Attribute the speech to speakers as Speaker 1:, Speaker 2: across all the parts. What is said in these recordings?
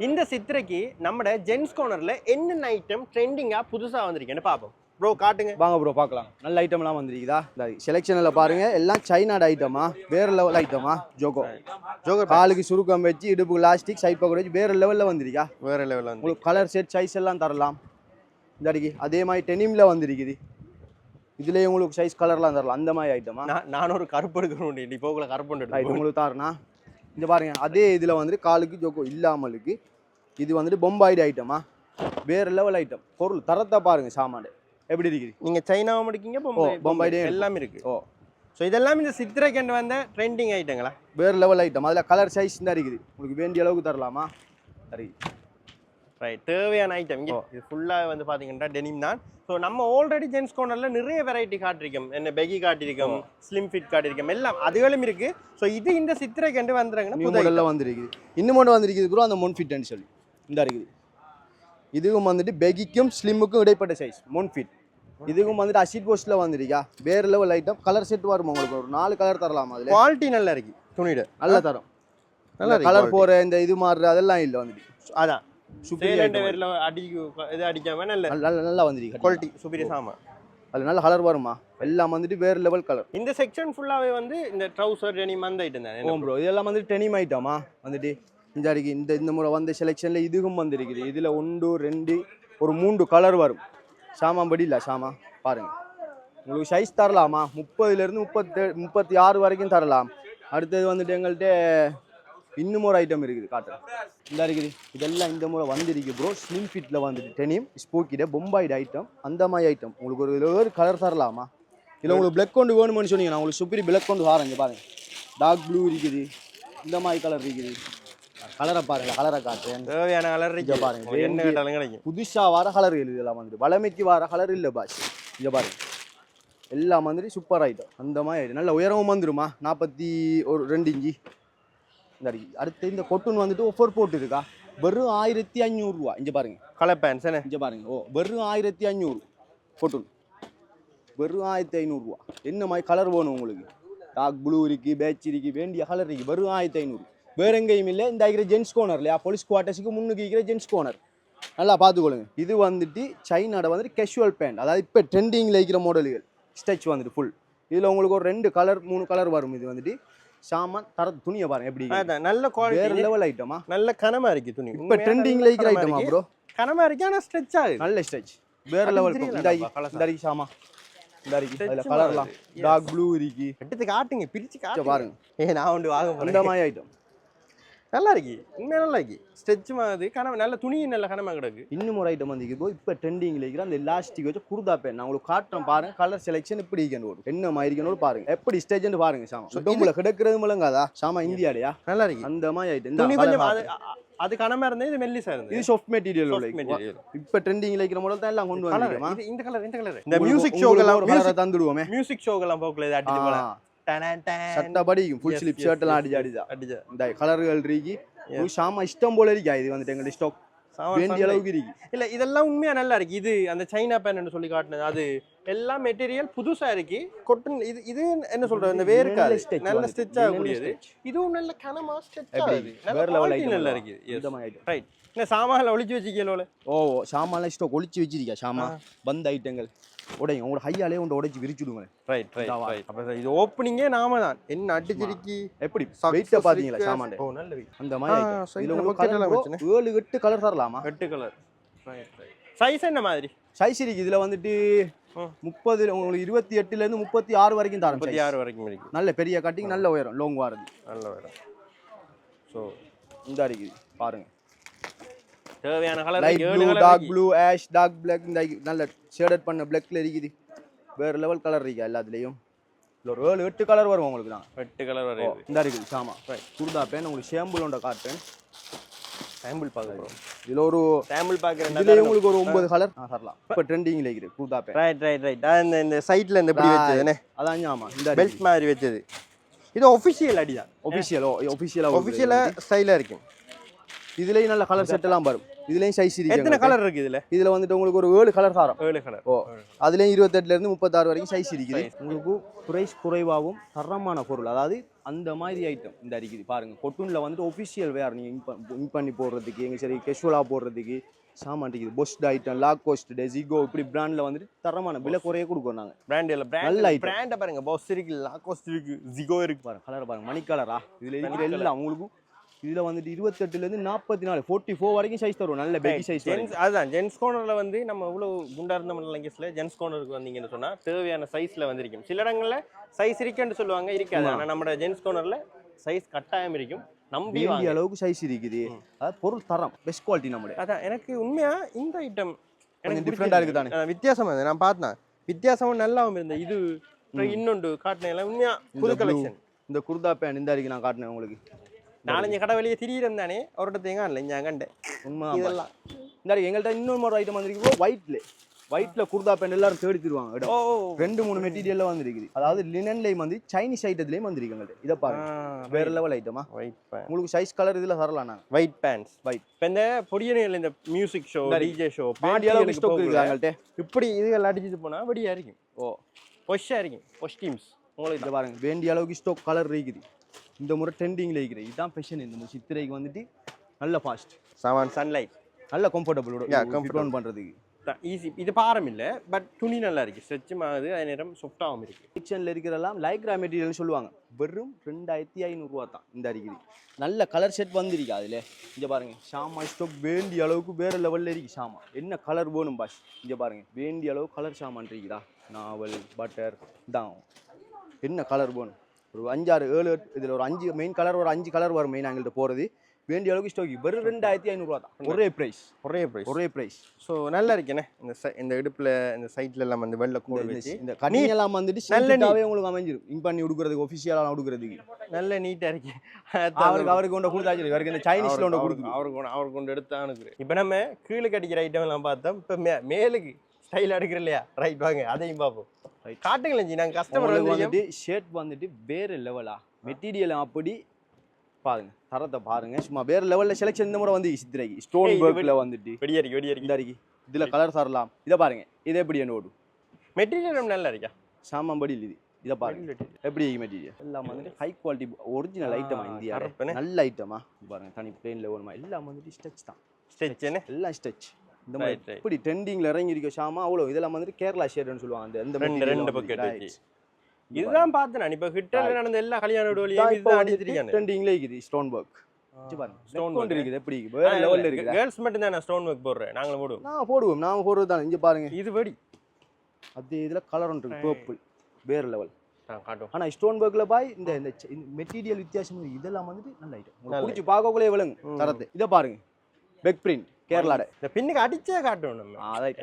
Speaker 1: இந்த சித்திரைக்கு நம்ம ஜென்ஸ் கார்னர்ல என்னென்ன ஐட்டம் ட்ரெண்டிங்கா புதுசா வந்திருக்கேன்னு பாப்போம். ப்ரோ காட்டுங்க.
Speaker 2: வாங்க ப்ரோ பார்க்கலாம். நல்ல ஐட்டம்லாம் வந்திருக்குதா? இந்த செலெக்ஷனில் பாருங்க, எல்லாம் சைனாட ஐட்டமா, வேற லெவல் ஐட்டமா. ஜோகர் காலுக்கு சுருக்கம் வச்சு, இடுப்புக்கு லாஸ்டிக், சைட் பக்கம் வச்சு வேற லெவலில் வந்திருக்கா.
Speaker 1: வேற லெவலில்
Speaker 2: உங்களுக்கு கலர் செட் சைஸ் எல்லாம் தரலாம். இந்த அடிக்கு அதே மாதிரி டெனிமில் வந்திருக்குது. இதுலேயே உங்களுக்கு சைஸ் கலர்லாம் தரலாம். அந்த மாதிரி ஐட்டமா.
Speaker 1: நான் ஒரு கருப்பு எடுக்கணும், நீ போகல கருப்பு
Speaker 2: எடுத்து உங்களுக்கு தரேன்னா. இந்த பாருங்க, அதே இதில் வந்துட்டு காலுக்கு ஜோக்கோ இல்லாமலுக்கு இது வந்துட்டு பொம்பாய்டு ஐட்டமா, வேற லெவல் ஐட்டம். பொருள் தரத்தை பாருங்க, சாமான் எப்படி இருக்குது.
Speaker 1: நீங்க சைனாவை முடிக்கீங்க, பொம்பாய்டு எல்லாமே இருக்கு. ஸோ இதெல்லாம் இந்த சித்திரைக்கு வந்த ட்ரெண்டிங் ஐட்டங்களா,
Speaker 2: வேற லெவல் ஐட்டம். அதில் கலர் சைஸ் தான் இருக்குது, உங்களுக்கு வேண்டிய அளவுக்கு தரலாமா. சரி
Speaker 1: ரைட், தேவையான ஐட்டம் இங்கே இது ஃபுல்லாக வந்து பார்த்தீங்கன்னா டெனிம் தான். ஸோ நம்ம ஆல்ரெடி ஜென்ஸ் கார்னரில் நிறைய வெரைட்டி காட்டிருக்கோம். என்ன பெகி காட்டியிருக்கோம், ஸ்லிம் ஃபிட் காட்டியிருக்கோம், எல்லாம் அதுகளும் இருக்குது. ஸோ இது இந்த சித்திரைக்கு வந்துடுறாங்கன்னா
Speaker 2: புதுதெல்லாம் வந்துருக்குது. இன்னும் மட்டும் வந்துருக்குது ப்ரோ, அந்த மொன் ஃபிட்னு சொல்லி இந்த இருக்குது. இதுவும் வந்துட்டு பெகிக்கும் ஸ்லிம்முக்கும் இடைப்பட்ட சைஸ் மொன் ஃபிட். இதுவும் வந்துட்டு அசிட் போஸ்ட்டில் வந்துருக்கா, வேற லெவல் ஐட்டம். கலர் செட் வரும் உங்களுக்கு, ஒரு 4 கலர் தரலாம். அதில்
Speaker 1: குவாலிட்டி நல்லா இருக்கு, துணியிட நல்ல தரம்,
Speaker 2: நல்லா கலர் போகிற இந்த இது மாறுற அதெல்லாம் இல்லை வந்துட்டு.
Speaker 1: அதான் அடிக்காம நல்லா வந்துருக்கு, குவாலிட்டி சூப்பர் சாமான்.
Speaker 2: அது நல்ல கலர் வருமா, எல்லாம் வந்துட்டு வேற லெவல் கலர்.
Speaker 1: இந்த செக்ஷன் ஃபுல்லாகவே வந்து இந்த ட்ரௌசர் டெனிம் அந்த ஐட்டம் தான்
Speaker 2: ப்ரோ. இதெல்லாம் வந்துட்டு டெனிம் ஐட்டமா வந்துட்டு இந்த அடிக்கு இந்த முறை வந்த செலெக்ஷனில் இதுவும் வந்துருக்குது. இதில் 1 2 ஒரு 3 கலர் வரும். சாமான் படி இல்லை சாமான் பாருங்க. உங்களுக்கு சைஸ் தரலாமா, 30லேருந்து 36 வரைக்கும் தரலாம். அடுத்தது வந்துட்டு எங்கள்கிட்ட இன்னும் ஒரு ஐட்டம் இருக்குது, காட்டுறேன். இந்த இருக்குது, இதெல்லாம் இந்த முறை வந்திருக்கு ப்ரோ. ஸ்லிம் ஃபிட்டில் வந்துட்டு டெனிம் ஸ்போக்கிட பொம்பாய்டு ஐட்டம், அந்த மாதிரி ஐட்டம். உங்களுக்கு ஒரு கலர் தரலாமா. இல்லை உங்களுக்கு பிளாக் கொண்டு வேணும்னு சொன்னீங்கன்னா உங்களுக்கு சூப்பரி பிளாக் கொண்டு வாரங்க பாருங்க. டார்க் ப்ளூ இருக்குது, இந்த மாதிரி கலர் இருக்குது. கலரை பாருங்க, கலரை காட்டுறேன்.
Speaker 1: தேவையான கலர் இருக்கு பாருங்க, என்ன கேட்டாலும் கிடைக்கும்.
Speaker 2: புதுசாக வர கலர் இதெல்லாம் வந்துட்டு வளமைக்கு வர கலர் இல்லை பாஸ். இங்கே பாருங்க, எல்லாம் வந்துட்டு சூப்பர் ஐட்டம். அந்த மாதிரி நல்ல உயரமும் வந்துடுமா, 42 இன்ச்சு. இந்த அடுத்து இந்த கொட்டுன்னு வந்துட்டு ஒஃபர் போட்டு இருக்கா, வெறும் 1500 ரூபா. இங்கே பாருங்க
Speaker 1: கலர் பேண்ட்ஸ்
Speaker 2: இங்கே பாருங்க. வெறும் 1500 கொட்டுன், வெறும் 1500 ரூபா. என்ன மாதிரி கலர் வேணும் உங்களுக்கு, டார்க் ப்ளூ இருக்கு, பேட்ச் இருக்கு, வேண்டிய கலர் இருக்கு. வெறும் 1500, வேற எங்கேயும் இல்லை. இந்த இருக்கிற ஜென்ஸ் கோனர் இல்லையா, போலீஸ் குவார்ட்டர்ஸுக்கு முன்னுக்கு இருக்கிற ஜென்ஸ் கோனர், நல்லா பார்த்துக்கொள்ளுங்க. இது வந்துட்டு சைனாட வந்துட்டு கேஷுவல் பேண்ட், அதாவது இப்போ ட்ரெண்டிங்கில் இருக்கிற மாடல்கள். ஸ்டெச் வந்துட்டு ஃபுல். இதில் உங்களுக்கு ஒரு 2 கலர் 3 கலர் வரும். இது வந்துட்டு சாமான் தர துணியை பாருங்க எப்படி
Speaker 1: நல்ல குவாலிட்டி, வேற
Speaker 2: லெவல் ஐட்டமா,
Speaker 1: நல்ல கனமா இருக்கு துணி.
Speaker 2: இப்போ ட்ரெண்டிங்ல இருக்கிற ஐட்டமா ப்ரோ,
Speaker 1: கனமா இருக்கு, ஆனா ஸ்ட்ரெச் ஆகுது, நல்ல
Speaker 2: ஸ்ட்ரெச் வேற லெவல். இந்த சாமா இந்த அதுல கலர்லாம் டார்க் ப்ளூ இருக்கு.
Speaker 1: எடுத்து காட்டுங்க, பிரிச்சு காட்டுங்க
Speaker 2: பாருங்க.
Speaker 1: நான் ஒன்று வாங்க போறேன்.
Speaker 2: இந்த மாதிரி ஐட்டம்
Speaker 1: நல்லா இருக்கு, உண்மையா நல்லா இருக்கு. ஸ்ட்ரெச் மாதிரி கனவு, நல்ல துணி, நல்ல கனமா கிடக்கு.
Speaker 2: இன்னும் ஒரு ஐட்டம் வந்து இப்போ ட்ரெண்டிங்ல இருக்கிற அந்த எலாஸ்டிக் வச்சு குர்தா பேண்ட். நான் உங்களுக்கு காட்டுறேன் பாருங்க, கலர் செலெக்ஷன் எப்படி இருக்கணும், என்ன மாதிரி இருக்கணும் பாருங்க, எப்படி ஸ்டேஜ்னு பாருங்க. சாமா உடம்புல கிடக்கிறது முழங்காதா சாமா, இந்தியாலையா நல்லா இருக்கு. அந்த மாதிரி ஐட்டம் துணி கொஞ்சம்
Speaker 1: அது கனமா இருந்தது, இது மெல்லிசா இருந்தது.
Speaker 2: இது சாஃப்ட் மெட்டீரியல். இப்போ ட்ரெண்டிங்ல இருக்கிற மாடல் தான் எல்லாம் கொண்டு வந்திருக்கோமா.
Speaker 1: இந்த கலர் இந்த மியூசிக் ஷோக்கெல்லாம்
Speaker 2: ஒரு கலரை தந்துடுவோமே.
Speaker 1: மியூசிக் ஷோக்கெல்லாம் போகல, இது அடிச்சு போலாம்.
Speaker 2: சட்டை படிக்கும், ஃபுல் ஸ்லிப் ஷர்ட் எல்லாம் அடிச்சு இந்த கலர்கள் இருக்கு. சாமா இஷ்டம் போல இருக்கா. இது வந்துட்டு எங்க ஸ்டாக் வேண்டிய அளவுக்கு இருக்கு.
Speaker 1: இல்ல இதெல்லாம் உண்மையா நல்லா இருக்கு. இது அந்த சைனா பேண்ட் சொல்லி காட்டுனது, அது எல்லாம் மெட்டீரியல் புதுசா இருக்கு. கொட்டன் இது என்ன சொல்றது, இந்த வேர்க்காது நல்ல ஸ்டிச் ஆகக்கூடியது. இதுவும் நல்ல கனமா ஸ்டிச் ஆகுது, நல்ல குவாலிட்டி நல்லா இருக்கு. ரைட். என்ன சாமான்ல ஒளிச்சு வச்சிக்கலோல.
Speaker 2: சாமான்ல ஸ்டாக் ஒளிச்சு வச்சிருக்கா. சாமா பந்த ஐட்டங்கள் உடையும் உங்களோட ஹையாலே உண்டை உடைச்சு விரிச்சுடுங்க.
Speaker 1: ரைட். அப்ப இது ஓப்பனிங்கே நாம தான் என்ன அடிச்சிருக்கி
Speaker 2: எப்படி வெயிட்ட பாத்தீங்களா சாமான். நல்ல வெயிட். அந்த மாதிரி இதுல உங்களுக்கு 7 8 கலர் தரலாமா.
Speaker 1: 8 கலர். சைஸ் என்ன மாதிரி
Speaker 2: சைஸ் இருக்கு. இதுல வந்துட்டு 30 உங்களுக்கு 28ல இருந்து 36 வரைக்கும் தரம்.
Speaker 1: 36 வரைக்கும் இருக்கு.
Speaker 2: நல்ல பெரிய கட்டிங், நல்ல உயரம், லாங் வாரது,
Speaker 1: நல்ல உயரம். சோ
Speaker 2: இந்த இருக்குது பாருங்க.
Speaker 1: தேவையான colour
Speaker 2: blue, dark blue, ash, dark black, இந்த நல்ல ஷேடட் பண்ண பிளாக்ல இருக்குது. வேற லெவல் கலர் இருக்கு எல்லாத்துலயும். இல்ல ஒரு 7 8 கலர் வரும் உங்களுக்கு தான்.
Speaker 1: 8 கலர் வரும்.
Speaker 2: இந்த இருக்குது சாமா. குர்தா பேன் உங்களுக்கு சாம்பிளோட காட்டுறேன்.
Speaker 1: சாம்பிள் பாக்குறோம்.
Speaker 2: இதுல ஒரு
Speaker 1: சாம்பிள் பாக்குறேன்.
Speaker 2: இதுல உங்களுக்கு ஒரு 9 கலர் தரலாம். இப்ப ட்ரெண்டிங்ல இருக்குது குர்தா பேன்.
Speaker 1: ரைட். இந்த சைடுல இந்த இப்படி வெச்சதுனே,
Speaker 2: அதான் ஆமா, இந்த
Speaker 1: பெல்ட் மாதிரி வெச்சது. இது ஆபீஷியல் அடிதான்.
Speaker 2: ஆபீஷியலா ஸ்டைலா இருக்கும். இதுலயும் நல்ல கலர் செட் எல்லாம் வரும். இதுலயும் சைஸ் இருக்கு.
Speaker 1: எத்தனை கலர் இருக்கு இதுல?
Speaker 2: இதுல வந்துட்டு உங்களுக்கு ஒரு 7 கலர் தாரம்.
Speaker 1: 7 கலர்.
Speaker 2: ஓ அதுலயும் 28ல இருந்து 36 வரைக்கும் சைஸ் இருக்குது. உங்களுக்கு பிரைஸ் குறைவாகவும் தரமான பொருள், அதாவது அந்த மாதிரி ஐட்டம் இந்த இருக்குது பாருங்க. கொட்டூன்ல வந்துட்டு ஒபிஷியல் வேர் நீங்க இன் பண்ணி போடுறதுக்கு, எங்க சரி கேஷுவலா போடுறதுக்கு சாமான் இருக்குது. பொஸ்ட் ஐட்டம், லாகோஸ்ட், டெசிகோ இப்படி பிராண்ட்ல வந்துட்டு தரமான விலை குறைய கொடுக்குறோம் நாங்க. நல்ல ஐட்டம்.
Speaker 1: பிராண்ட பாருங்க, பொஸ் இருக்கு, லாகோஸ்ட் இருக்கு, ஜிகோ இருக்கு.
Speaker 2: பாருங்க கலர் பாருங்க, மணி கலரா. இதுல இருக்கிற எல்லாம் உங்களுக்கு இதுல வந்துட்டு 28ல இருந்து 44 44 வரைக்கும் சைஸ் தரும். நல்ல பேபி சைஸ்.
Speaker 1: அதுதான் ஜென்ஸ் கார்னர்ல வந்து நம்ம இவ்வளவு குண்டா இருந்த லங்கேஸ்ல ஜென்ஸ் கார்னருக்கு வந்தீங்கன்னு சொன்னா தேவையான சைஸ்ல வந்து இருக்கும். சில இடங்கள்ல சைஸ் இருக்குன்னு சொல்லுவாங்க, இருக்காது. ஆனா நம்ம ஜென்ஸ் கார்னர்ல சைஸ் கட்டாயம் இருக்கும். நம்பி
Speaker 2: வாங்க அளவுக்கு சைஸ் இருக்குது. அதாவது பொருள் தரம் பெஸ்ட் குவாலிட்டி நம்மளுடைய.
Speaker 1: அதான் எனக்கு உண்மையா இந்த ஐட்டம் எனக்கு
Speaker 2: டிஃபரெண்டா இருக்கு தானே,
Speaker 1: வித்தியாசமா இருந்தது. நான் பார்த்தேன் வித்தியாசமும் நல்லாவும் இருந்தது. இது இன்னொன்று காட்டினேன் உண்மையா புது கலெக்ஷன்.
Speaker 2: இந்த குர்தா பேண்ட் இந்த அடிக்கு நான் காட்டினேன் உங்களுக்கு.
Speaker 1: 4-5 கடை வெளியே திடீர்னு தானே ஒரு இடத்தையும் இல்லை இங்கே கண்டேன்.
Speaker 2: உண்மை இதெல்லாம் இந்த எங்கள்கிட்ட இன்னொரு ஐட்டம் வந்துருக்கு. ஒயிட்ல குர்தா பேண்ட் எல்லாரும் தேடி தருவாங்க. 2-3 மெட்டீரியல்ல வந்துருக்குது. அதாவது லினன்லயும் வந்து சைனீஸ் ஐட்டத்துலயும் வந்துருக்கு எங்கள்கிட்ட. இதை பாருங்க, வேற லெவல் ஐட்டமா. உங்களுக்கு சைஸ் கலர் இதுல தரலாம். நான்
Speaker 1: ஒயிட் பேண்ட்ஸ் ஒயிட். இப்போ இந்த பொடியனையில் இந்த மியூசிக் ஷோ, டிஜே ஷோ,
Speaker 2: பாடி அளவுக்கு ஸ்டாக் இருக்கு எங்கள்கிட்ட.
Speaker 1: இப்படி இதுகள் அடிச்சுட்டு போனா வெடியா இருக்கும். பொஷ்ஷா இருக்கும். பொஷ் டீம்ஸ் உங்களுக்கு
Speaker 2: இதை பாருங்க, வேண்டிய அளவுக்கு ஸ்டாக் கலர் இருக்குது. இந்த முறை ட்ரெண்டிங்ல இருக்குது. இதுதான் ஃபேஷன். இந்த சித்திரைக்கு வந்துட்டு நல்ல ஃபாஸ்ட்
Speaker 1: சாமான், சன்லைட்
Speaker 2: நல்ல கம்ஃபர்டபுள் பண்றதுக்கு
Speaker 1: ஈஸி. இது பாரம் இல்லை, பட் துணி நல்லா இருக்கு. ஸ்ட்ரெச்சும் ஆகுது, அதே நேரம் சாஃப்டாகவும் இருக்கு.
Speaker 2: கிச்சனில் இருக்கிறதெல்லாம் லைக்ரா மெட்டீரியல்னு சொல்லுவாங்க. வெறும் 2500 ரூபா தான் இந்த இருக்குது. நல்ல கலர் செட் வந்துருக்கு. அதில் இங்கே பாருங்க, ஷாமா ஸ்டாக் வேண்டிய அளவுக்கு வேறு லெவலில் இருக்கு. ஷாமா என்ன கலர் வேணும் பாஷ். இங்கே பாருங்க, வேண்டிய அளவு கலர் ஷாமான் இருக்குதா. நாவல், பட்டர் தான் என்ன கலர் வேணும். ஒரு 5-6-7 இதில் ஒரு 5 மெயின் கலர், ஒரு 5 கலர் வரும் மெயின் எங்கள்கிட்ட போகிறது. வேண்டிய அளவுக்கு ஸ்டாக் வெறும் 2500 ரூபா தான். ஒரே ப்ரைஸ். ஸோ நல்லா இருக்கேனே. இந்த இடுப்பில் இந்த சைட்ல எல்லாம் வந்து வெள்ளை கூட வச்சு இந்த கனியெல்லாம் வந்துட்டு நல்லவே உங்களுக்கு அமைஞ்சிடும். இன் பண்ணி கொடுக்குறதுக்கு, ஒஃபிஷியலாக கொடுக்குறதுக்கு நல்ல நீட்டாக இருக்கு. அவருக்கு கொண்டு கொடுத்தாச்சு. அவருக்கு இந்த சைனீஸில் ஒன்று கொடுக்கு, அவருக்கு கொண்டு எடுத்தானுக்கு. இப்போ நம்ம கீழே கடிக்கிற ஐட்டம் எல்லாம் பார்த்தோம். இப்போ மேலுக்கு ஸ்டைல் எடுக்கிற இல்லையா, ரைட் வாங்க அதையும் பார்ப்போம். காட்டுங்களேன் ஜி, நாங்கள் கஸ்டமர் வந்துட்டு ஷர்ட் வந்துட்டு வேறு லெவலா மெட்டீரியல் அப்படி பாருங்க, தரத்தை பாருங்க. சும்மா வேற லெவல்ல செலக்ஷன் இந்த முறை வந்து சித்திரைக்கு ஸ்டோன் ஒர்க்ல வந்துட்டு வெடியரிக்கு இதுல கலர் தரலாம். இதை பாருங்க, இது எப்படி ஓடும் மெட்டீரியல் நல்லா இருக்கா. சாமான் இது இதை பாருங்க எப்படி மெட்டீரியல் எல்லாம் வந்துட்டு ஹை குவாலிட்டி ஒரிஜினல் ஐட்டமா. இந்தியா நல்ல ஐட்டமா பாருங்க. தனி பிளேன்ல ஓடுமா எல்லாம் வந்துட்டு ஸ்டெச் தான். ஸ்டெச் எல்லாம் ஸ்டெச். இந்த மாதிரி இப்படி ட்ரெண்டிங்ல இறங்கி இருக்க ஷாமா அவ்வளோ. இதெல்லாம் வந்துட்டு கேரளா ஷேர்ட்னு சொல்லுவாங்க. அந்த ரெண்டு பக்கெட் இதுதான் பார்த்தேன். இப்போ ஹிட்டர்ல நடந்த எல்லா கல்யாண வீடியோலயும் இதுதான் அடிச்சிருக்காங்க. ட்ரெண்டிங்ல இருக்குது ஸ்டோன் வர்க். பாருங்க ஸ்டோன் வர்க் இருக்குது. எப்படி வேற லெவல்ல இருக்குது. கேர்ள்ஸ் மட்டும் தான் ஸ்டோன் வர்க் போடுறேன். நாங்களும் போடுவோம். நாம போடுறது தான். இங்க பாருங்க, இது வெடி. அது இதுல கலர் ஒன்று இருக்கு, பர்பிள். வேற லெவல் காட்டும். ஆனா ஸ்டோன் வர்க்ல பாய் இந்த மெட்டீரியல் வித்தியாசம். இதெல்லாம் வந்துட்டு நல்ல ஐட்டம். உங்களுக்கு பிடிச்சி பார்க்கக்குள்ளே விளங்கும் தரத்தை. இதை பாருங்க, பெக் பிரிண்ட் கேரளாட. இந்த பின்னுக்கு அடிச்சே காட்டும் நம்ம.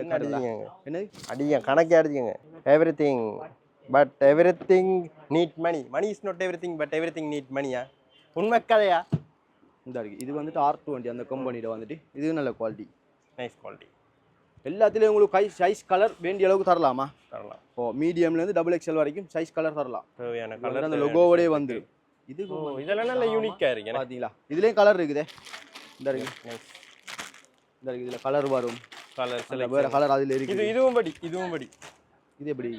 Speaker 2: என்ன அடிச்சீங்க? என்ன அடிங்க கணக்கே அடிச்சுங்க. Everything but everything need money is not everything but everything need money. உண்மை கதையா இந்த இருக்கு. இது வந்துட்டு R20 அந்த கம்பெனில வந்துட்டு இது நல்ல குவாலிட்டி, நைஸ் குவாலிட்டி. எல்லாத்துலயும் உங்களுக்கு சைஸ் கலர் வேண்டிய அளவுக்கு தரலாமா? தரலாம். மீடியம்ல இருந்து XXL வரைக்கும் சைஸ் கலர் தரலாம். தேவையான கலர் அந்த லோகோவோடே வந்து இது இதெல்லாம் நல்ல யூனிக்கா இருக்கு. பாத்தீங்களா, இதுலயும் கலர் இருக்குதே. இந்த இருக்கு, நைஸ். இந்த இருக்கு, இதுல கலர் வரும். கலர் செலக்ட் வேற கலர் அதுல இருக்கு. இதுவும் படி இது எப்படி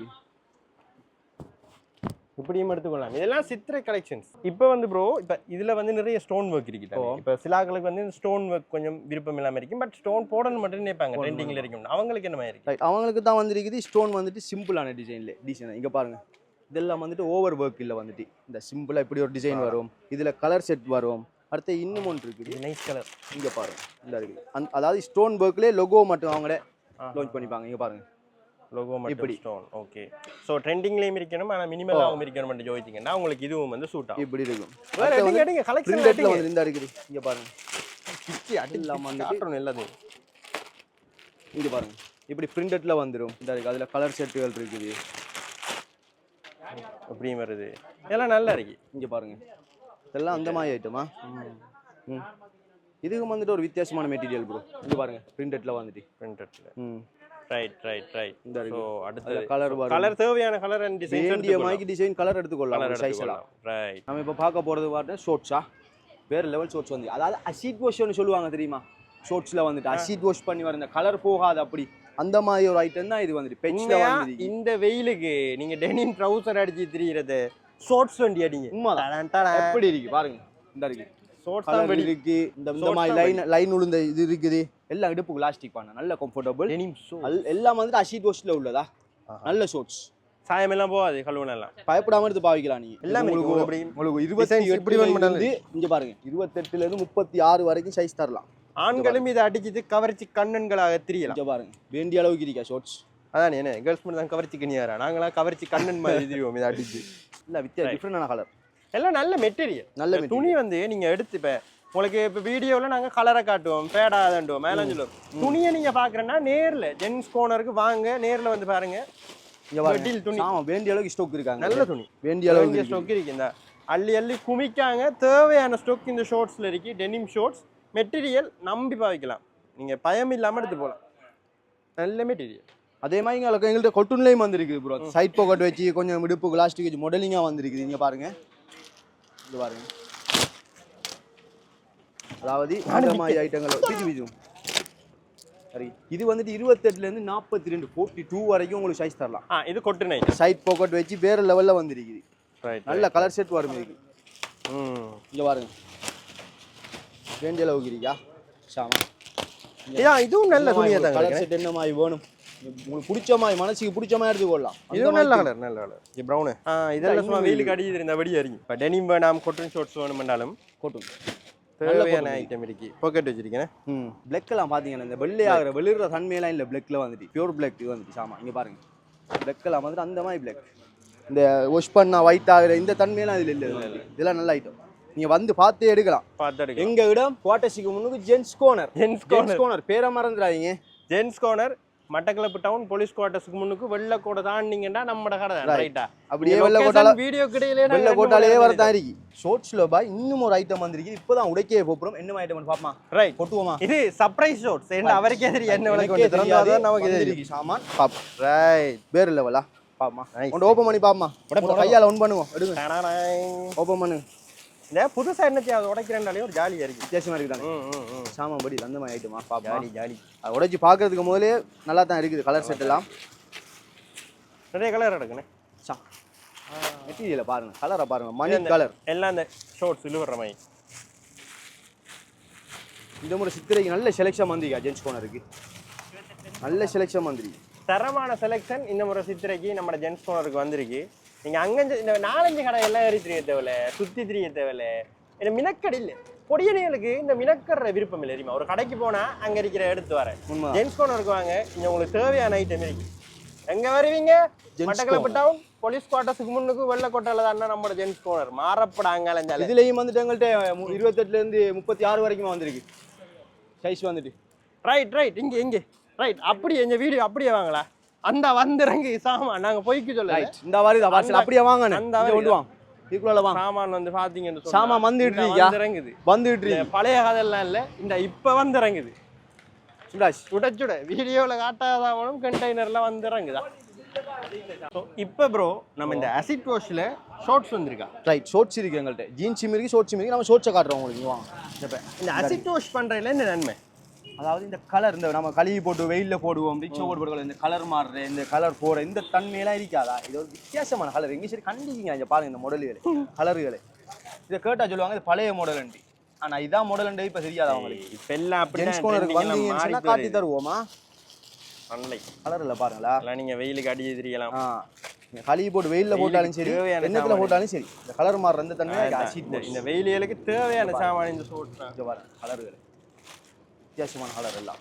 Speaker 2: இப்படியும் எடுத்துக்கொள்ளலாம். இதெல்லாம் சித்திரை கலெக்ஷன்ஸ். இப்போ வந்து ப்ரோ, இப்போ இதில் வந்து நிறைய ஸ்டோன் ஒர்க் இருக்குது. இப்போ சிலாக்களுக்கு வந்து ஸ்டோன் ஒர்க் கொஞ்சம் விருப்பம் இல்லாமல் இருக்கும். பட் ஸ்டோன் போடணும் மட்டும் நினைப்பாங்க, ட்ரெண்டிங்கில் இருக்கும். அவங்களுக்கு என்ன மாதிரி இருக்கு? அவங்களுக்கு தான் வந்துருக்குது ஸ்டோன் வந்துட்டு சிம்பிளான டிசைன். இங்கே பாருங்க, இதெல்லாம் வந்துட்டு ஓவர் ஒர்க் இல்லை. வந்துட்டு இந்த சிம்பிளாக இப்படி ஒரு டிசைன் வரும். இதில் கலர் செட் வரும். அடுத்து இன்னும் ஒன்று இருக்குது, நைஸ் கலர். இங்கே பாருங்க, இந்த இருக்குது. அதாவது ஸ்டோன் ஒர்க்லேயே லோகோ மட்டும் அவங்களே லான்ச் பண்ணிப்பாங்க. இங்கே பாருங்க, லோகோ மட்டும் ஸ்டோன். ஓகே. சோ ட்ரெண்டிங்லயும் இருக்கணும், ஆனா மினிமலாவும் இருக்கணும் மட்டும் ஜோதிச்சீங்கன்னா உங்களுக்கு இதுவும் வந்து சூட் ஆகும். இப்படி இருக்கும். வேற எடுங்க கலெக்ஷன் பிரிண்டட்ல வந்து இந்த இருக்குது. இங்க பாருங்க, கிச்சி அடிலாம காட்டணும் எல்லாத்தையும். இங்க பாருங்க, இப்படி பிரிண்டட்ல வந்துரும். இந்த இருக்கு, அதுல கலர் செட்டுகள் இருக்குது. அப்படியே வருது. எல்லாம் நல்லா இருக்கு. இங்க பாருங்க, இதெல்லாம் அந்த மாதிரி ஐட்டமா. இதுக்கு வந்துட்டு ஒரு வித்தியாசமான மெட்டீரியல் ப்ரோ. இங்க பாருங்க, பிரிண்டட்ல வந்துட்டு பிரிண்டட்ல. ரைட். சோ அடுத்து கலர் வரும். கலர் தேவையான கலர் அண்ட் டிசைன் வேண்டிய மாதிரி டிசைன் கலர் எடுத்துக்கொள்ளலாம். சைஸ் எல்லாம் ரைட். நாம இப்ப பார்க்க போறது பார்த்தா ஷார்ட்ஸா. வேற லெவல் ஷோட்ஸ் வந்து அதாவது அசிட் வாஷ்னு சொல்லுவாங்க தெரியுமா ஷோட்ஸ்ல வந்துட்டு அசிட் வாஷ் பண்ணி வர இந்த கலர் போகாது அப்படி அந்த மாதிரி ஒரு ஐட்டம் தான் இது வந்துட்டு பெட்ஸ்ல வந்து
Speaker 1: இந்த வெயிலுக்கு நீங்க டெனிம் ட்ரவுசர் அடிச்சு திரியறது ஷார்ட்ஸ் வண்டி அடிங்க
Speaker 2: உண்மைதான் எப்படி இருக்கு பாருங்க இந்த இருக்கு
Speaker 1: ஷார்ட்ஸ் தான் வெடி
Speaker 2: இருக்கு இந்த மாதிரி லைன் உளுந்த இது இருக்குது எல்லாம் இடுப்புக்கு எலாஸ்டிக் பண்ண நல்ல கம்ஃபர்டபிள்
Speaker 1: டெனிம் ஷோ
Speaker 2: எல்லாம் வந்துட்டு அசிட் வாஷ்ல உள்ளதா நல்ல ஷோட்ஸ்
Speaker 1: சாயம் எல்லாம் போகாது கழுவுனெல்லாம்
Speaker 2: பயப்படாம எடுத்து பாவிக்கலாம் நீங்க
Speaker 1: எல்லாமே
Speaker 2: உங்களுக்கு 28 இங்க பாருங்க 28ல இருந்து 36 வரைக்கும் சைஸ் தரலாம்
Speaker 1: ஆண்களும் இதை அடிச்சிட்டு கவர்ச்சி கண்ணன்களாக தெரியலாம்
Speaker 2: இங்க பாருங்க வேண்டிய அளவுக்கு இருக்கா ஷார்ட்ஸ்
Speaker 1: அதான் என்ன கேர்ள்ஸ் மட்டும் தான் கவர்ச்சி கண்ணியாரா நாங்களாம் கவர்ச்சி கண்ணன் மாதிரி தெரியும் இதை அடிச்சு
Speaker 2: இல்ல டிஃப்ரெண்டான கலர்
Speaker 1: எல்லாம் நல்ல மெட்டீரியல்
Speaker 2: நல்ல
Speaker 1: துணி வந்து நீங்க எடுத்து உங்களுக்கு இப்போ வீடியோவில் நாங்கள் கலரை காட்டுவோம் ஃபேடாதண்டுவோம் மேலே சொல்லுவோம் துணியை நீங்கள் பார்க்குறேன்னா நேரில் ஜென்ஸ் கோனருக்கு வாங்க நேரில் வந்து பாருங்க துணி
Speaker 2: வேண்டிய அளவுக்கு ஸ்டாக் இருக்காங்க
Speaker 1: நல்ல துணி
Speaker 2: வேண்டிய அளவுக்கு
Speaker 1: ஸ்டாக் இருக்கு இந்த அள்ளி குமிக்காங்க தேவையான ஸ்டாக் இந்த ஷோர்ட்ஸில் இருக்கு டெனிம் ஷோர்ட்ஸ் மெட்டீரியல் நம்பி பாவிக்கலாம் நீங்கள் பயம் இல்லாமல் எடுத்து போகலாம் நல்ல மெட்டீரியல்
Speaker 2: அதே மாதிரி எங்கள்கிட்ட கொட்டுன்லேயும் வந்துருக்கு ப்ரோ சைட் பாக்கெட் வச்சு கொஞ்சம் இடுப்பு பிளாஸ்டிக் வச்சு மாடலிங்காக வந்துருக்குது இங்கே பாருங்க இது பாருங்க அதாவது இந்த மாதிரி ஐட்டங்கள் சரி இது வந்துட்டு 28ல இருந்து 42 42 வரைக்கும் உங்களுக்கு சைஸ் தரலாம்
Speaker 1: இது கொட்டு நை
Speaker 2: சைட் பாக்கெட் வச்சு வேற லெவல்ல வந்துருக்குது நல்ல கலர் செட் வரும் இதுக்கு இங்க பாருங்க வேண்டிய அளவுக்கு இருக்கா சாமா
Speaker 1: இதுவும் நல்ல துணியா தான்
Speaker 2: கலர் செட் என்ன மாதிரி வேணும் உங்களுக்கு பிடிச்ச மாதிரி மனசுக்கு பிடிச்ச மாதிரி எடுத்துக்கொள்ளலாம்
Speaker 1: இதுவும் நல்ல கலர் நல்ல கலர் இது ப்ரௌனு இதெல்லாம் சும்மா வெயிலுக்கு அடிச்சு இருந்த வெடி அறியும் இப்போ டெனிம் வேணாம் கொட்டன் ஷார்ட்ஸ் வேணுமென்றாலும்
Speaker 2: கொட்டும்
Speaker 1: தேவையான ஐட்டம் இருக்கு பாக்கெட் வச்சிருக்கேன்
Speaker 2: பிளாக் எல்லாம் பாத்தீங்கன்னா இந்த வெள்ளை ஆகிற வெளியிற தன்மையெல்லாம் இல்லை பிளாக்ல வந்துட்டு பியூர் பிளாக் இது வந்துட்டு சாமா இங்க பாருங்க பிளாக் எல்லாம் வந்துட்டு அந்த மாதிரி பிளாக் இந்த வாஷ் பண்ணா ஒயிட் ஆகுற இந்த தன்மையெல்லாம் இதுல இல்லை இதெல்லாம் நல்ல ஐட்டம் நீங்க வந்து பார்த்து எடுக்கலாம் எங்க இடம் குவாட்டர்ஸுக்கு முன்னுக்கு ஜென்ஸ் கோனர் பேரை மறந்துடாதீங்க gents corner
Speaker 1: Batticaloa town police குவார்ட்டர்ஸ்க்கு முன்னுக்கு வெள்ளை கோட்டை தாண்டிங்கன்னா நம்ம கடை ரைட்டா
Speaker 2: அப்படியே வெள்ளை கோட்டால
Speaker 1: வீடியோ கிடையில
Speaker 2: வெள்ளை கோட்டாலே வரதான் இருக்கு ஷார்ட்ஸ்ல பாய் இன்னும் ஒரு ஐட்டம் வந்திருக்கு இப்போதான் உடைக்கே போறோம் என்ன ஐட்டம் பாப்பமா
Speaker 1: ரைட்
Speaker 2: கொட்டுவோமா
Speaker 1: இது சர்ப்ரைஸ் ஷார்ட்ஸ் என்ன அவருக்கே தெரியும் என்ன விலை கொண்டு தரதா நமக்கு தெரியும்
Speaker 2: சாமான் பாப்
Speaker 1: ரைட்
Speaker 2: வேற லெவலா பாப்பமா கொண்டு ஓபன் பண்ணி பாப்பமா கையால ஒன் பண்ணுவோம் எடுங்க ஓபன் பண்ணு
Speaker 1: இந்த புதுசா என்ன செய்யாது உடைக்கிறேன்னாலே ஒரு ஜாலியா இருக்கு
Speaker 2: வித்தியாசமா இருக்குதானே சாமான் படி அந்த மாதிரி ஐட்டமா பாப்பா
Speaker 1: ஜாலி ஜாலி
Speaker 2: அது உடைச்சு பாக்குறதுக்கு முதலே நல்லா தான் இருக்குது கலர் செட் எல்லாம்
Speaker 1: நிறைய கலர் எடுக்கணும்
Speaker 2: மெட்டீரியலை பாருங்க கலரை பாருங்க மணி கலர்
Speaker 1: எல்லாம் இந்த ஷார்ட்ஸ் இழுவற மாதிரி
Speaker 2: இந்த முறை சித்திரைக்கு நல்ல செலெக்ஷன் வந்திருக்கா ஜென்ஸ் கோனருக்கு நல்ல செலெக்ஷன் வந்திருக்கு
Speaker 1: தரமான செலெக்ஷன் இந்த முறை சித்திரைக்கு நம்ம ஜென்ஸ் கோனருக்கு வந்திருக்கு நீங்க அங்க இந்த 4-5 கடை எல்லாம் ஏறி தெரிய தேவையில்ல சுத்தி தெரிய தேவையில்ல இந்த மினக்கடை இல்லை பொடியணிகளுக்கு இந்த மினக்கற விருப்பம் இல்லை தெரியுமா ஒரு கடைக்கு போனா அங்க இருக்கிற எடுத்து வரேன் ஜென்ஸ் கோனருக்கு வாங்க இங்க உங்களுக்கு தேவையான ஐட்டம் இருக்கு எங்க வருவீங்க மட்டக்களப்பு டவுன் போலீஸ் குவார்ட்டர்ஸுக்கு முன்னுக்கு வெள்ளை கோட்டையில தான் நம்மளோட ஜென்ஸ் கோனர் மாறப்படாங்க
Speaker 2: இதுலயும் வந்துட்டு எங்கள்கிட்ட 28ல இருந்து 36 வரைக்கும் வந்திருக்கு சைஸ் வந்துட்டு
Speaker 1: ரைட் இங்க ரைட் அப்படி எங்க வீடியோ அப்படியே வாங்களா அந்த வந்துறங்க சாமான் நாங்க போய்க்கு சொல்ல
Speaker 2: இந்த வாரி அப்படியே வாங்க
Speaker 1: அந்த
Speaker 2: கொண்டு வாங்க இதுக்குள்ள வாங்க
Speaker 1: சாமான் வந்து பாத்தீங்கன்னு சொன்னா
Speaker 2: சாமான் வந்துட்டு இருக்கீங்க வந்துட்டு இருக்கு
Speaker 1: பழைய கதெல்லாம் இல்ல இந்த இப்ப வந்து இறங்குது சுட வீடியோல காட்டாதவனும் கண்டெய்னர்ல வந்து இறங்குதா இப்ப ப்ரோ நம்ம இந்த அசிட் வாஷ்ல ஷார்ட்ஸ் வந்திருக்கா
Speaker 2: ரைட் ஷார்ட்ஸ் இருக்கு எங்கள்கிட்ட ஜீன்ஸும் இருக்கு ஷார்ட்ஸும் இருக்கு நம்ம ஷார்ட்ஸை காட்டுறோம் உங்களுக்கு வாங்க
Speaker 1: இந்த அசிட் வாஷ் பண்றதுல என்ன நன்மை
Speaker 2: அதாவது இந்த கலர் இந்த நம்ம கழுவி போட்டு வெயிலில் போடுவோம் ரிக்ஷோ போட்டு இந்த கலர் மாறுற இந்த கலர் போகிற இந்த தன்மையெல்லாம் இருக்காதா இது ஒரு வித்தியாசமான கலர் எங்கே சரி கண்டிப்பாங்க இங்கே பாருங்க இந்த மாடல்கள் கலர்கள் இதை கேட்டால் சொல்லுவாங்க இது பழைய மாடல் ஆனால் இதான் மாடல் இப்போ தெரியாது அவங்களுக்கு
Speaker 1: இப்போ எல்லாம்
Speaker 2: ஜென்ஸ் கோனருக்கு வந்தீங்கன்னா காட்டி தருவோமா கலர் இல்லை பாருங்களா
Speaker 1: நீங்கள் வெயிலுக்கு அடிச்சு தெரியலாம்
Speaker 2: கழுவி போட்டு வெயிலில் போட்டாலும் சரி எண்ணத்தில் போட்டாலும் சரி இந்த கலர் மாறுற இந்த தன்மை
Speaker 1: இந்த வெயிலுக்கு தேவையான சாமான் இந்த
Speaker 2: இங்கே பாருங்க கலர்கள் வித்தியாசமான கலர் எல்லாம்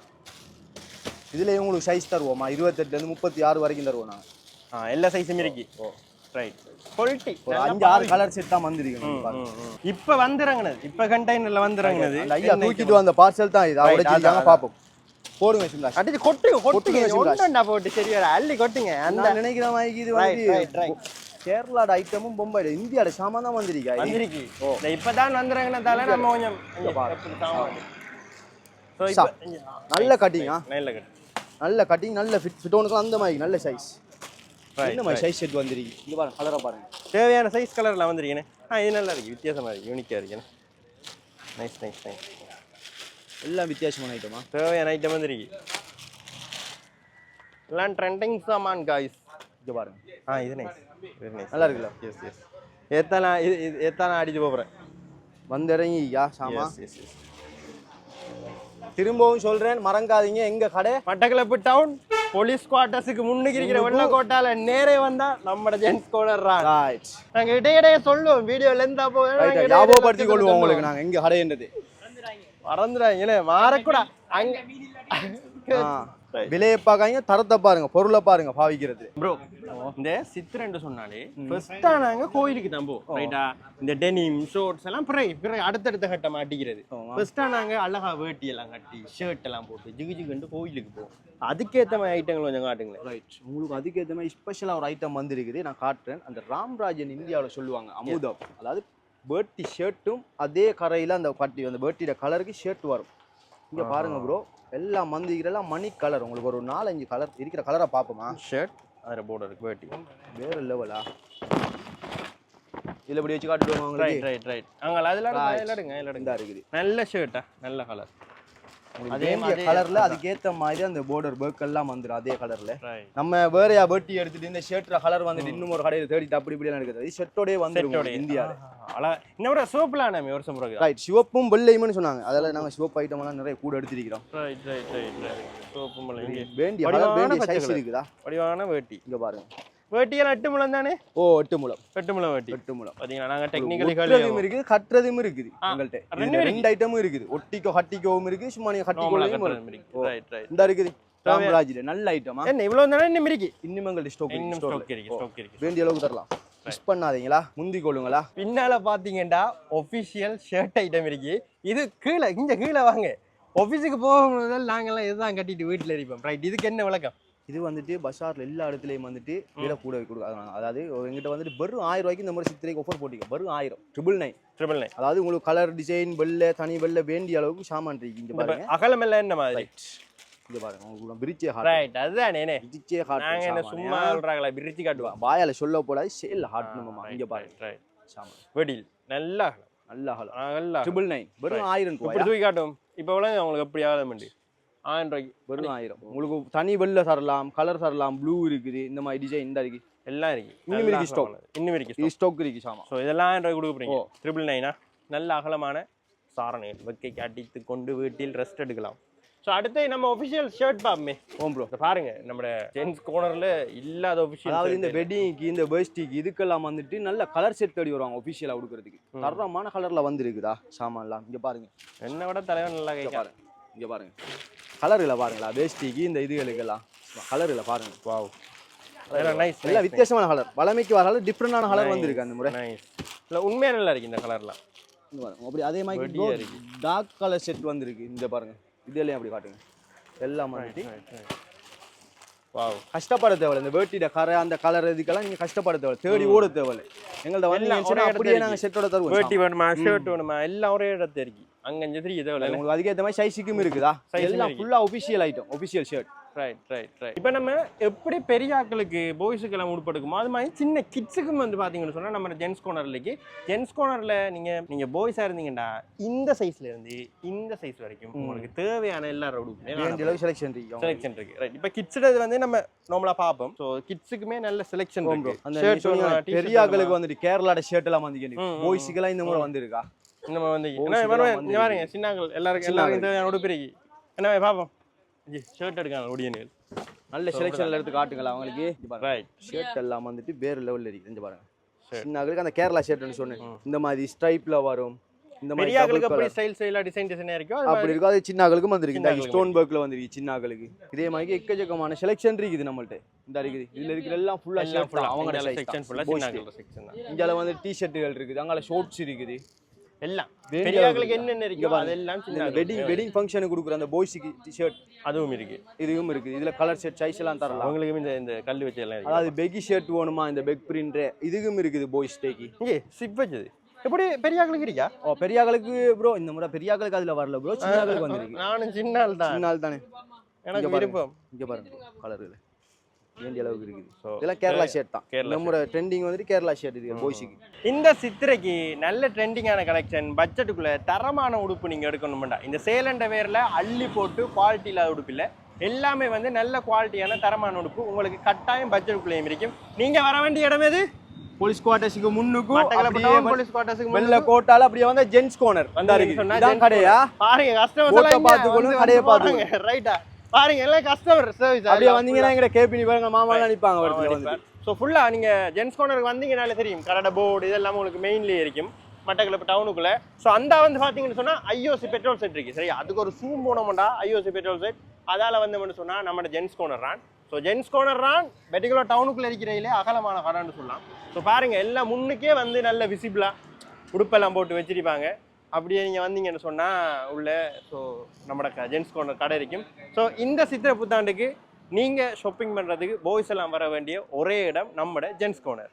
Speaker 2: இதுல உங்களுக்கு சைஸ் தருவோமா 28ல இருந்து 36 வரைக்கும் தருவோம் நாங்கள்
Speaker 1: எல்லா சைஸும் இருக்கு ரைட் குவாலிட்டி
Speaker 2: 5-6 கலர் செட் தான் வந்திருக்கு
Speaker 1: இப்போ வந்துறங்கனது இப்போ கண்டெய்னர்ல வந்துறங்கனது
Speaker 2: ஐயா தூக்கிட்டு வந்த பார்சல் தான் இது உடைச்சிட்டாங்க பாப்போம் போடுங்க சிம்லா
Speaker 1: அடிச்சு கொட்டுங்க ஒண்ணா போட்டு சரி வர அள்ளி கொட்டுங்க அந்த
Speaker 2: நினைக்கிற மாதிரி இது வந்து கேரளாட ஐட்டமும் பொம்பாய் இந்தியாட சாமான் தான் வந்திருக்கு
Speaker 1: இப்பதான் வந்துறங்கனதால நம்ம கொஞ்சம்
Speaker 2: நல்ல கட்டிங்கா நல்ல கட்டிங் நல்ல ஃபிட்டோனுக்கு அந்த மாதிரி நல்ல சைஸ் இந்த மாதிரி சைஸ் செட் வந்திருக்கு இங்க பாருங்க கலரா பாருங்க
Speaker 1: தேவையான சைஸ் கலர்ல வந்திருக்கேன் இது நல்லா இருக்கு வித்தியாசமா இருக்கு யூனிக்கா இருக்குண்ணே நைஸ் நைஸ் நைஸ்.
Speaker 2: எல்லாம் வித்தியாசமான ஐட்டமா.
Speaker 1: தேவையான ஐட்டம் வந்துருக்கு. எல்லாம் ட்ரெண்டிங் சாமான் காய்ஸ்.
Speaker 2: இங்க பாருங்க.
Speaker 1: இது நைஸ். Very nice.
Speaker 2: நல்லா இருக்குல்ல?
Speaker 1: S S. ஏத்தானா அடிச்சு போறேன்.
Speaker 2: வந்திறங்கியா சாமா.
Speaker 1: Yes yes yes.
Speaker 2: திரும்பவும் சொல்றேன், மறக்காதீங்க எங்க கடை
Speaker 1: மட்டக்களப்பு டவுன் போலீஸ் குவார்ட்டர்ஸுக்கு முன்னுக்கு இருக்கிற வெள்ளக்கோட்டால நேரே வந்தா நம்ம ஜென்ஸ் கோனர் தான்.
Speaker 2: ரைட்.
Speaker 1: நாங்க இடையிடையே சொல்லுவோம் வீடியோ லென்த்தா போவேன்.
Speaker 2: ஞாபகப்படுத்திக் கொள்வோம் உங்களுக்கு நாங்க எங்க கடைன்றது.
Speaker 1: மறந்துடாங்களே மாறக்கூடா. அங்க
Speaker 2: விலையை பார்க்காங்க, தரத்தை பாருங்க, பொருளை பாருங்க பாவிக்கிறது.
Speaker 1: ப்ரோ இந்த சித்திரன்னு சொன்னாலே ஃபர்ஸ்டா நாங்க கோயிலுக்கு தான் போவோம் ரைட்டா. இந்த டெனிம் ஷோர்ட்ஸ் எல்லாம் பிறகு அடுத்தடுத்த கட்ட மாட்டிக்கிறது. ஃபர்ஸ்டா நாங்க அழகா வேட்டி எல்லாம் கட்டி ஷர்ட் எல்லாம் போட்டு ஜிகு ஜிகுன்னு கோயிலுக்கு போவோம். அதுக்கேற்ற மாதிரி ஐட்டங்கள் கொஞ்சம் காட்டுங்களேன்.
Speaker 2: ரைட். உங்களுக்கு அதுக்கேற்ற மாதிரி ஸ்பெஷலாக ஒரு ஐட்டம் வந்திருக்குது, நான் காட்டுறேன். அந்த ராம்ராஜன் இந்தியாவில் சொல்லுவாங்க அமுதம், அதாவது வேட்டி ஷர்ட்டும் அதே கரையில் அந்த பட்டி அந்த வேட்டியோட கலருக்கு ஷர்ட் வரும். இங்கே பாருங்க ப்ரோ, எல்லாம் மந்திக்கிறெல்லாம் மணி கலர். உங்களுக்கு ஒரு 4-5 கலர் இருக்கிற கலரை பார்ப்போமா.
Speaker 1: ஷர்ட் அதில் போர்டு இருக்கு வேட்டி
Speaker 2: வேறு லெவலா. இதில் இப்படி வச்சு காட்டுவோம் உங்களுக்கு.
Speaker 1: Right right. அங்கே அதில் எடுங்க
Speaker 2: இருக்குது.
Speaker 1: நல்ல ஷர்ட்டா, நல்ல கலர்.
Speaker 2: அதே மாதிரி கலர்ல அதுக்கேற்ற மாதிரி அந்த border work எல்லாம் வந்துடும் அதே கலர்ல. நம்ம வேறையா வேட்டி எடுத்துட்டு இந்த ஷர்ட்ல கலர் வந்துட்டு இன்னும் ஒரு கடையில தேடிட்டு அப்படி இப்படி எல்லாம் எடுக்கிறது. ஷர்ட்டோடே வந்துடும் இந்தியால.
Speaker 1: இன்னொரு சோப்லாம் நம்ம ஒரு சம்பரம்.
Speaker 2: ரைட். சிவப்பும் வெள்ளையும்னு சொன்னாங்க. அதெல்லாம் நாங்க சிவப்பு ஐட்டம் எல்லாம் நிறைய கூட எடுத்துக்கிறோம்.
Speaker 1: Right right right. சோப்பும் வெள்ளையும்
Speaker 2: வேண்டிய கலர் வேண்டிய சைஸ் இருக்குதா.
Speaker 1: வடிவான வேட்டி
Speaker 2: இங்க பாருங்க.
Speaker 1: வேட்டியெல்லாம் 8 முழம் தானே?
Speaker 2: ஓ 8 முழம்.
Speaker 1: 8 முழம் வேட்டி.
Speaker 2: 8 முழம்.
Speaker 1: பாத்தீங்களா நாங்க டெக்னிக்கலி
Speaker 2: கலரும் இருக்குது, கட்றதும் இருக்குது உங்கள்ட்ட. ரெண்டு ஐட்டமும் இருக்குது. ஒட்டிக்கோ ஹட்டிக்கோவும் இருக்கு, சும்மா நீங்க ஹட்டிக்கோவும் இருக்கு. Right right. இந்த இருக்குது ராம்ராஜ்ல நல்ல ஐட்டமா.
Speaker 1: என்ன இவ்வளவு தானே இன்னும் இருக்கு?
Speaker 2: இன்னும் எங்கள்ட்ட ஸ்டாக்
Speaker 1: இருக்கு.
Speaker 2: வேண்டிய அளவுக்கு தரலாம். மிஸ் பண்ணாதீங்களா, முந்தி கொள்ளுங்களா.
Speaker 1: பின்னால பாத்தீங்கன்னா ஒபிஷியல் ஷர்ட் ஐட்டம் இருக்கு. இது கீழே இங்க கீழே வாங்க. ஆபீஸுக்கு போகும்போது நாங்கெல்லாம் இதுதான் கட்டிட்டு வீட்டுல இருப்போம். ரைட். இதுக்கு என்ன விளக்கம்?
Speaker 2: இது வந்துட்டு பஜார்ல எல்லா இடத்துலயும் வந்துட்டு விலை கூட கொடுக்குறாங்க. அதாவது எங்கிட்ட வந்துட்டு வெறும் 1000 ரூபாய்க்கு இந்த மாதிரி சித்திரைக்கு ஆஃபர் போட்டிங்க. வெறும் 1000. 999. அதாவது உங்களுக்கு கலர் டிசைன் வெள்ளை தனி வெள்ளை வேண்டிய அளவுக்கு சாமான் இருக்கு. இங்க பாருங்க.
Speaker 1: அகலம் எல்லாம் என்ன மாதிரி?
Speaker 2: இங்க பாருங்க உங்களுக்கு பிரிட்ஜே ஹாட்.
Speaker 1: ரைட். அதுதானே
Speaker 2: பிரிட்ஜே ஹாட்.
Speaker 1: நாங்க என்ன சும்மா சொல்றாங்களா பிரிட்ஜ் காட்டுவா.
Speaker 2: வாயால சொல்ல போல சேல் ஹாட் நம்ம. இங்க பாருங்க.
Speaker 1: ரைட். சாமான் வெடில் நல்ல
Speaker 2: அகலம்.
Speaker 1: நல்ல
Speaker 2: 999. வெறும் 1000 ரூபாய்.
Speaker 1: இப்படி தூக்கி காட்டும். இப்போ எவ்வளவு உங்களுக்கு எப்படி ஆகலாம்? 1000 ரூபாய்க்கு
Speaker 2: வெறும் 1000. உங்களுக்கு தனி வெள்ளை தரலாம், கலர் தரலாம், ப்ளூ இருக்குது, இந்த மாதிரி டிசைன் இந்த இருக்கு,
Speaker 1: எல்லாம் இருக்கு.
Speaker 2: இன்னும் இருக்கு ஸ்டாக்.
Speaker 1: இன்னும் இருக்கு
Speaker 2: ஸ்டாக் இருக்கு சாமா.
Speaker 1: ஸோ இதெல்லாம் 1000 ரூபாய் கொடுக்க போறீங்க. 999 நல்ல அகலமான சாரணைகள் வெக்கைக்கு அடித்து கொண்டு வீட்டில் ரெஸ்ட் எடுக்கலாம். ஸோ அடுத்து நம்ம ஒஃபிஷியல் ஷர்ட் பாப்போமே.
Speaker 2: ஓம் ப்ரோ
Speaker 1: பாருங்க நம்ம ஜென்ஸ் கோர்னர்ல இல்லாத ஒஃபிஷியல்.
Speaker 2: அதாவது இந்த வெட்டிங்க்கு இந்த வேஸ்டிக்கு இதுக்கெல்லாம் வந்துட்டு நல்ல கலர் செட் தேடி வருவாங்க ஒஃபிஷியலா கொடுக்கறதுக்கு. தரமான கலர்ல வந்துருக்குதா சாமான்லாம். இங்க பாருங்க.
Speaker 1: என்ன விட தலைவன் நல்லா கேட்க.
Speaker 2: இங்க பாருங்க கலர்ல பாருங்களா. வேஸ்டிக்கு இந்த இதுகளுக்கெல்லாம் கலர்ல பாருங்க. Wow
Speaker 1: nice.
Speaker 2: எல்லாம் வித்தியாசமான கலர். வளமைக்கு வர கலர் டிஃப்ரெண்டான கலர் வந்திருக்கு அந்த முறை.
Speaker 1: நைஸ். இல்ல உண்மையா நல்லா இருக்கு இந்த கலர்லாம்.
Speaker 2: இங்க பாருங்க. அப்படி அதே மாதிரி டார்க் கலர் செட் வந்திருக்கு. இந்த பாருங்க. இதெல்லாம் அப்படி காட்டுங்க. எல்லாம் வந்துட்டு வாவ். கஷ்டப்பட தேவையில்லை. இந்த வேட்டிட கரை அந்த கலர் இதுக்கெல்லாம் நீங்க கஷ்டப்பட தேவையில்லை, தேடி ஓட தேவையில்லை. எங்கள்ட்ட வந்து அப்படியே நாங்க செட்டோட தருவோம்.
Speaker 1: வேட்டி வேணுமா ஷர்ட் வேணுமா எல்லாம் ஒரே இடத்துல இருக்கு. அங்க தெரியுது தேவையில்லை.
Speaker 2: உங்களுக்கு அதுக்கேற்ற மாதிரி சைஸுக்கும் இருக்குதா. எல்லாம் ஃபுல்லா official item, official shirt.
Speaker 1: Right right right. இப்போ நம்ம எப்படி பெரிய ஆட்களுக்கு பாய்ஸுக்கு எல்லாம் உடுப்படுக்குமோ அது மாதிரி சின்ன கிட்ஸுக்கும் வந்து பார்த்தீங்கன்னு சொன்னால் நம்ம ஜென்ஸ் கோர்னர்லேக்கு ஜென்ஸ் கோர்னரில் நீங்கள் பாய்ஸாக இருந்தீங்கன்னா இந்த சைஸ்ல இருந்து இந்த சைஸ் வரைக்கும் உங்களுக்கு தேவையான எல்லாரும் உடுப்பு
Speaker 2: செலெக்ஷன்
Speaker 1: இருக்கு. ரைட். இப்போ கிட்ஸுக்கு வந்து நம்ம நார்மலாக பார்ப்போம். ஸோ கிட்ஸுக்குமே நல்ல செலெக்ஷன் இருக்கு.
Speaker 2: அந்த பெரிய ஆட்களுக்கு வந்துட்டு கேரளாட ஷர்ட் எல்லாம் வந்து பாய்ஸுக்கெல்லாம் இந்த முறை வந்துருக்கா.
Speaker 1: இந்த மாதிரி வந்து பாருங்க சின்னாக்கள் எல்லாருக்கும் தேவையான உடுப்பு இருக்கு. என்ன பார்ப்போம். ஷர்ட் எடுக்காங்க ஒடியன்கள்
Speaker 2: நல்ல செலெக்ஷன்ல எடுத்து காட்டுங்களா அவங்களுக்கு. ரைட். ஷர்ட் எல்லாம் வந்துட்டு வேற லெவல்ல இருக்கு. இங்க பாருங்க. சின்னங்களுக்கு அந்த கேரளா ஷர்ட்னு சொன்னேன். இந்த மாதிரி ஸ்ட்ரைப்ல வரும். இந்த மாதிரி
Speaker 1: பெரியாங்களுக்கு அப்படி ஸ்டைலா டிசைன் இருக்கோ
Speaker 2: அப்படி இருக்கும். அது சின்னங்களுக்கு வந்திருக்கு. இந்த ஸ்டோன் ஒர்க்ல வந்திருக்கு சின்னங்களுக்கு. இதே மாதிரி எக்கச்சக்கமான செலெக்ஷன் இருக்குது நம்மள்ட்ட. இந்த இருக்குது. இதுல இருக்கிற எல்லாம் ஃபுல்லா ஷர்ட் தான். அவங்க செக்ஷன் ஃபுல்லா சின்னங்களோட செக்ஷன் தான். இங்கல வந்து டி-ஷர்ட்டுகள் இருக்குது. அங்கல ஷார்ட்ஸ் இருக்குது. எல்லாம் பெரியாங்களுக்கு என்னென்ன இருக்கு அதெல்லாம் சின்ன வெட்டிங் ஃபங்க்ஷனுக்கு கொடுக்குற அந்த பாய்ஸ்க்கு டி-ஷர்ட் அதுவும் இருக்கு. இதுவும் இருக்குது. இதுல கலர் செட் சைஸ் எல்லாம் தரலாம். உங்களுக்கு இந்த கல்லு வச்ச எல்லாம் இருக்கு. அதாவது பெகி ஷர்ட் வேணுமா இந்த பெக் பிரிண்ட் இதுவும் இருக்குது பாய்ஸ் டேக்கி. இங்கே சிப் வச்சது எப்படி பெரியாங்களுக்கு இருக்கா? ஓ பெரியாங்களுக்கு ப்ரோ இந்த முறை பெரியாங்களுக்கு அதுல வரல ப்ரோ, சின்னாங்களுக்கு வந்திருக்கு. நானும் சின்னால் தானே எனக்கு விருப்பம். இங்க பாருங்க கலர் இது வேண்டிய அளவுக்கு இருக்குது.
Speaker 1: So,
Speaker 2: இதெல்லாம் கேரளா ஷர்ட் தான்.
Speaker 1: கேரளா
Speaker 2: நம்ம ட்ரெண்டிங் வந்துட்டு கேரளா ஷர்ட் இது பாய்ஸுக்கு.
Speaker 1: இந்த சித்திரைக்கு நல்ல ட்ரெண்டிங்கான கலெக்ஷன் பட்ஜெட்டுக்குள்ள தரமான உடுப்பு நீங்க எடுக்கணும்டா. இந்த சேலண்ட வேர்ல அள்ளி போட்டு குவாலிட்டி இல்லாத உடுப்பு இல்ல, எல்லாமே வந்து நல்ல குவாலிட்டியான தரமான உடுப்பு உங்களுக்கு கட்டாயம் பட்ஜெட்டுக்குள்ளேயும் இருக்கும். நீங்க வர வேண்டிய இடம் எது?
Speaker 2: போலீஸ் குவார்ட்டர்ஸ்க்கு முன்னுக்கு
Speaker 1: போலீஸ் குவார்ட்டர்ஸ்க்கு
Speaker 2: வெள்ள கோட்டால அப்படியே வந்து ஜென்ஸ் கார்னர் வந்தாருக்கு. இதான் கடையா?
Speaker 1: பாருங்க கஸ்டமர்ஸ்
Speaker 2: போட்டோ
Speaker 1: எல்லாம்
Speaker 2: பாத்துக்கணும், கடையை பாத்துக்கணும்.
Speaker 1: ரைட்டா பாருங்க எல்லாம் கஸ்டமர் சர்வீஸ்.
Speaker 2: அப்படியே வந்தீங்கன்னா எங்க கேபினி பாருங்க மாமாலாம் நிப்பாங்க வரதுல வந்து.
Speaker 1: ஸோ ஃபுல்லாக நீங்கள் ஜென்ஸ் கார்னருக்கு வந்தீங்கனாலே தெரியும் கரட போர்டு இதெல்லாம் உங்களுக்கு மெயின்லேயே இருக்கும் மட்டக்களப்பு டவுனுக்குள்ளே. ஸோ அந்த வந்து பார்த்தீங்கன்னு சொன்னால் ஐஓசி பெட்ரோல் செட் இருக்குது. சரி, அதுக்கு ஒரு சூம் போனோம்டா ஐஓசி பெட்ரோல் செட். அதால் வந்து சொன்னால் நம்ம ஜென்ஸ் கார்னர் ரான். ஸோ ஜென்ஸ் கார்னர் ரான் பெட்டிகுலர் டவுனுக்குள்ளே இருக்கிறதிலே அகலமான கடைன்னு சொல்லலாம். ஸோ பாருங்கள் எல்லாம் முன்னுக்கே வந்து நல்ல விசிபிளாக உடுப்பெல்லாம் போட்டு வச்சிருப்பாங்க. அப்படியே நீங்கள் வந்தீங்கன்னு சொன்னால் உள்ள ஸோ நம்மளோட ஜென்ஸ் கார்னர் கடை இருக்கும். ஸோ இந்த சித்திரை புத்தாண்டுக்கு நீங்கள் ஷாப்பிங் பண்ணுறதுக்கு பாய்ஸ் எல்லாம் வர வேண்டிய ஒரே இடம் நம்மட ஜென்ஸ் கார்னர்.